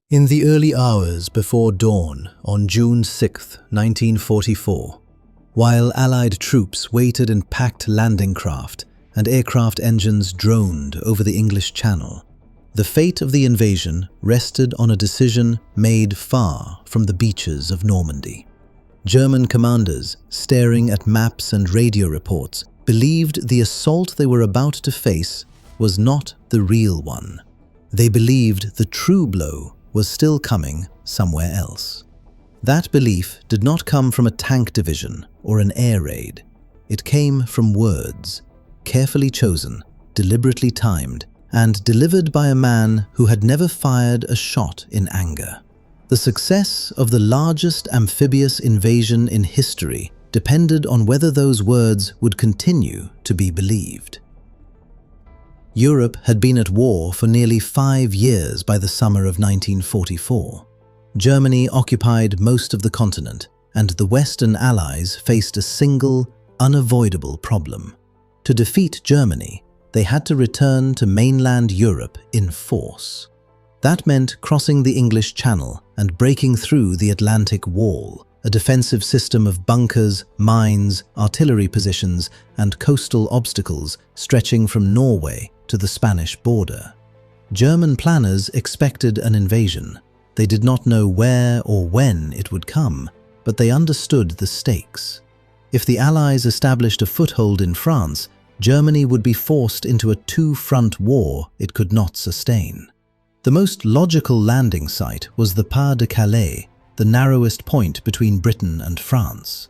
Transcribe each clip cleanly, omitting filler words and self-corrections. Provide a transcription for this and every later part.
In the early hours before dawn on June 6, 1944, while Allied troops waited in packed landing craft and aircraft engines droned over the English Channel, the fate of the invasion rested on a decision made far from the beaches of Normandy. German commanders, staring at maps and radio reports, believed the assault they were about to face was not the real one. They believed the true blow was still coming somewhere else. That belief did not come from a tank division or an air raid. It came from words, carefully chosen, deliberately timed, and delivered by a man who had never fired a shot in anger. The success of the largest amphibious invasion in history depended on whether those words would continue to be believed. Europe had been at war for nearly 5 years by the summer of 1944. Germany occupied most of the continent, and the Western Allies faced a single, unavoidable problem. To defeat Germany, they had to return to mainland Europe in force. That meant crossing the English Channel and breaking through the Atlantic Wall, a defensive system of bunkers, mines, artillery positions, and coastal obstacles stretching from Norway to the Spanish border. German planners expected an invasion. They did not know where or when it would come, but they understood the stakes. If the Allies established a foothold in France, Germany would be forced into a two-front war it could not sustain. The most logical landing site was the Pas de Calais, the narrowest point between Britain and France.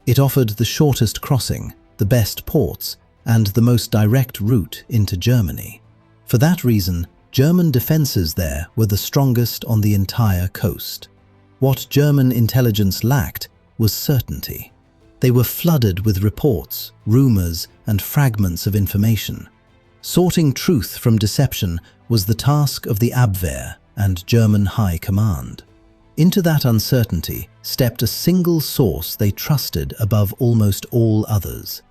It offered the shortest crossing, the best ports, and the most direct route into Germany. For that reason, German defences there were the strongest on the entire coast. What German intelligence lacked was certainty. They were flooded with reports, rumours, and fragments of information. Sorting truth from deception was the task of the Abwehr and German High Command. Into that uncertainty stepped a single source they trusted above almost all others.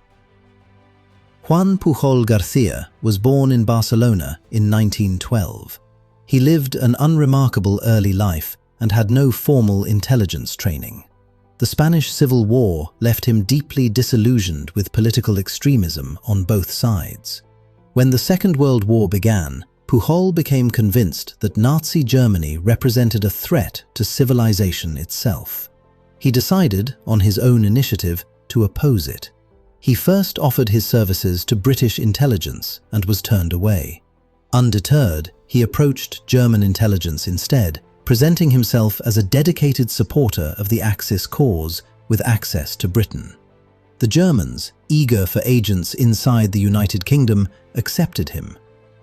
Juan Pujol Garcia was born in Barcelona in 1912. He lived an unremarkable early life and had no formal intelligence training. The Spanish Civil War left him deeply disillusioned with political extremism on both sides. When the Second World War began, Pujol became convinced that Nazi Germany represented a threat to civilization itself. He decided, on his own initiative, to oppose it. He first offered his services to British intelligence and was turned away. Undeterred, he approached German intelligence instead, presenting himself as a dedicated supporter of the Axis cause with access to Britain. The Germans, eager for agents inside the United Kingdom, accepted him.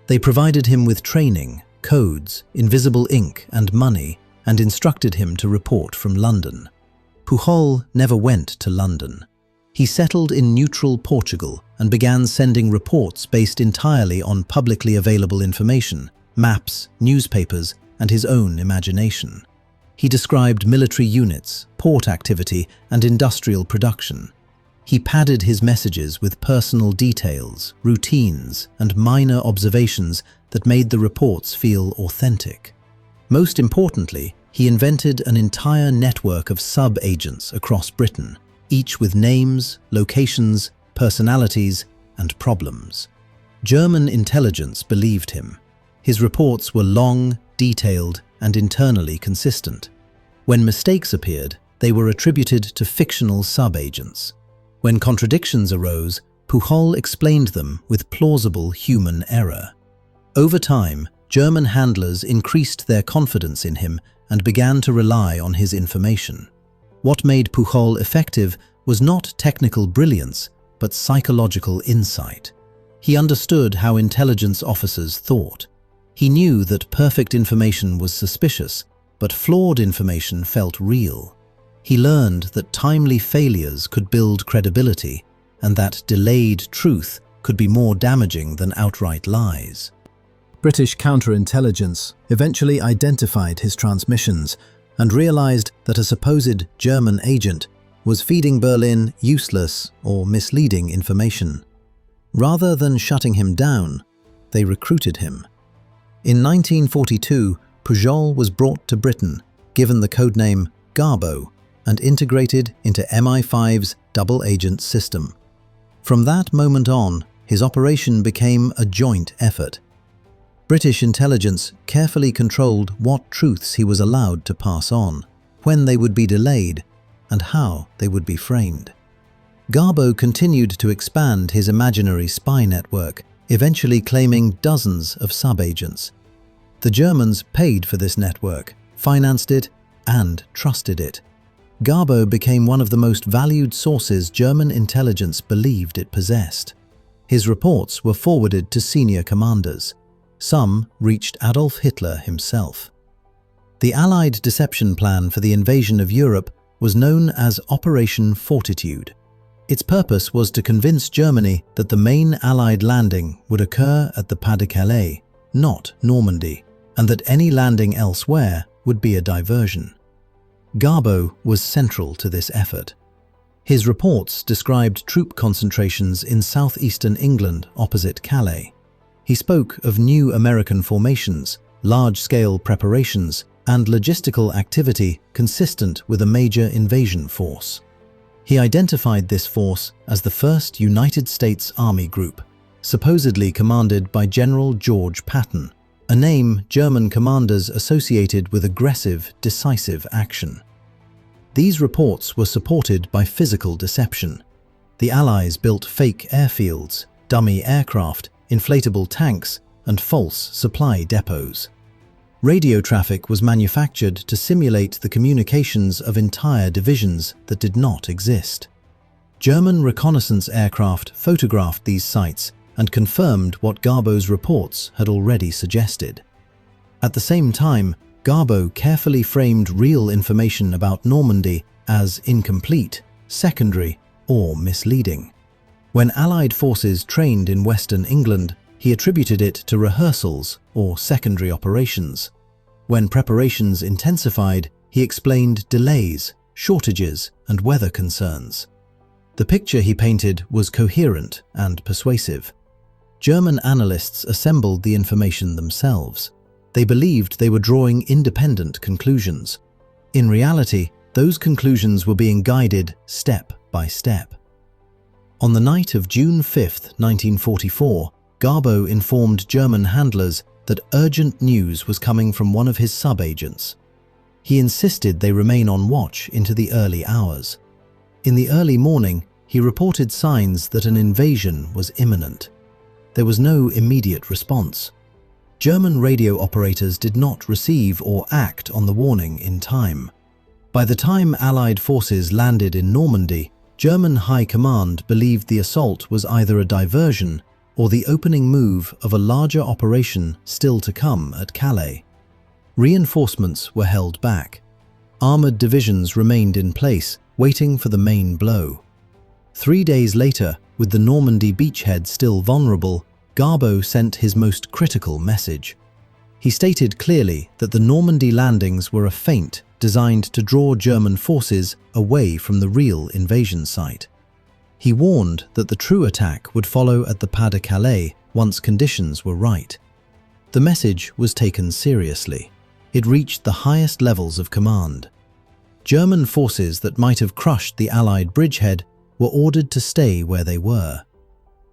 They provided him with training, codes, invisible ink, and money, and instructed him to report from London. Pujol never went to London. He settled in neutral Portugal and began sending reports based entirely on publicly available information, maps, newspapers, and his own imagination. He described military units, port activity, and industrial production. He padded his messages with personal details, routines, and minor observations that made the reports feel authentic. Most importantly, he invented an entire network of sub-agents across Britain, each with names, locations, personalities, and problems. German intelligence believed him. His reports were long, detailed, and internally consistent. When mistakes appeared, they were attributed to fictional sub-agents. When contradictions arose, Pujol explained them with plausible human error. Over time, German handlers increased their confidence in him and began to rely on his information. What made Pujol effective was not technical brilliance, but psychological insight. He understood how intelligence officers thought. He knew that perfect information was suspicious, but flawed information felt real. He learned that timely failures could build credibility, and that delayed truth could be more damaging than outright lies. British counterintelligence eventually identified his transmissions and realized that a supposed German agent was feeding Berlin useless or misleading information. Rather than shutting him down, they recruited him. In 1942, Pujol was brought to Britain, given the codename Garbo, and integrated into MI5's double-agent system. From that moment on, his operation became a joint effort. British intelligence carefully controlled what truths he was allowed to pass on, when they would be delayed, and how they would be framed. Garbo continued to expand his imaginary spy network, eventually claiming dozens of sub-agents. The Germans paid for this network, financed it, and trusted it. Garbo became one of the most valued sources German intelligence believed it possessed. His reports were forwarded to senior commanders. Some reached Adolf Hitler himself. The Allied deception plan for the invasion of Europe was known as Operation Fortitude. Its purpose was to convince Germany that the main Allied landing would occur at the Pas de Calais, not Normandy, and that any landing elsewhere would be a diversion. Garbo was central to this effort. His reports described troop concentrations in southeastern England opposite Calais. He spoke of new American formations, large-scale preparations, and logistical activity consistent with a major invasion force. He identified this force as the 1st United States Army Group, supposedly commanded by General George Patton, a name German commanders associated with aggressive, decisive action. These reports were supported by physical deception. The Allies built fake airfields, dummy aircraft, inflatable tanks, and false supply depots. Radio traffic was manufactured to simulate the communications of entire divisions that did not exist. German reconnaissance aircraft photographed these sites and confirmed what Garbo's reports had already suggested. At the same time, Garbo carefully framed real information about Normandy as incomplete, secondary, or misleading. When Allied forces trained in Western England, he attributed it to rehearsals or secondary operations. When preparations intensified, he explained delays, shortages, and weather concerns. The picture he painted was coherent and persuasive. German analysts assembled the information themselves. They believed they were drawing independent conclusions. In reality, those conclusions were being guided step by step. On the night of June 5, 1944, Garbo informed German handlers that urgent news was coming from one of his sub-agents. He insisted they remain on watch into the early hours. In the early morning, he reported signs that an invasion was imminent. There was no immediate response. German radio operators did not receive or act on the warning in time. By the time Allied forces landed in Normandy, German High Command believed the assault was either a diversion or the opening move of a larger operation still to come at Calais. Reinforcements were held back. Armoured divisions remained in place, waiting for the main blow. 3 days later, with the Normandy beachhead still vulnerable, Garbo sent his most critical message. He stated clearly that the Normandy landings were a feint designed to draw German forces away from the real invasion site. He warned that the true attack would follow at the Pas de Calais once conditions were right. The message was taken seriously. It reached the highest levels of command. German forces that might have crushed the Allied bridgehead were ordered to stay where they were.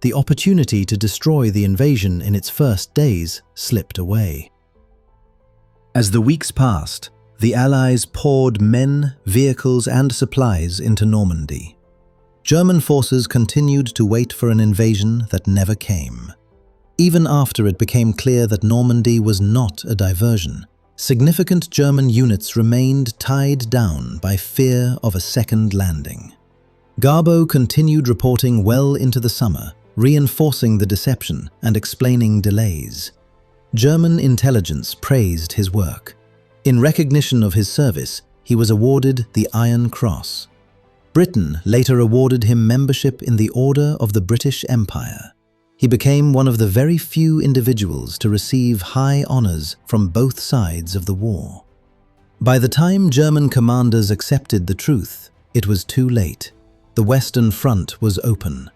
The opportunity to destroy the invasion in its first days slipped away. As the weeks passed, the Allies poured men, vehicles, and supplies into Normandy. German forces continued to wait for an invasion that never came. Even after it became clear that Normandy was not a diversion, significant German units remained tied down by fear of a second landing. Garbo continued reporting well into the summer, reinforcing the deception and explaining delays. German intelligence praised his work. In recognition of his service, he was awarded the Iron Cross. Britain later awarded him membership in the Order of the British Empire. He became one of the very few individuals to receive high honours from both sides of the war. By the time German commanders accepted the truth, it was too late. The Western Front was open.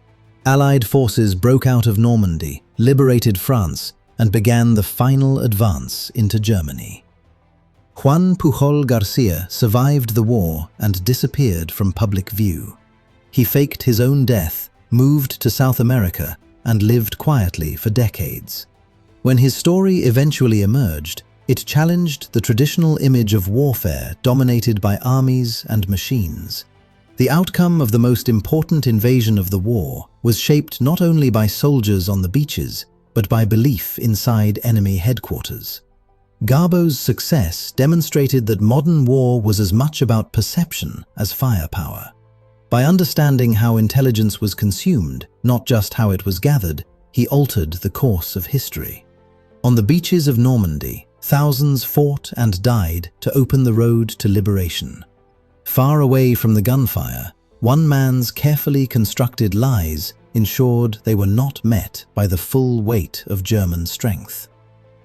Allied forces broke out of Normandy, liberated France, and began the final advance into Germany. Juan Pujol Garcia survived the war and disappeared from public view. He faked his own death, moved to South America, and lived quietly for decades. When his story eventually emerged, it challenged the traditional image of warfare dominated by armies and machines. The outcome of the most important invasion of the war was shaped not only by soldiers on the beaches, but by belief inside enemy headquarters. Garbo's success demonstrated that modern war was as much about perception as firepower. By understanding how intelligence was consumed, not just how it was gathered, he altered the course of history. On the beaches of Normandy, thousands fought and died to open the road to liberation. Far away from the gunfire, one man's carefully constructed lies ensured they were not met by the full weight of German strength.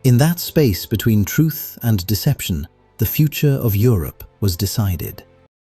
In that space between truth and deception, the future of Europe was decided.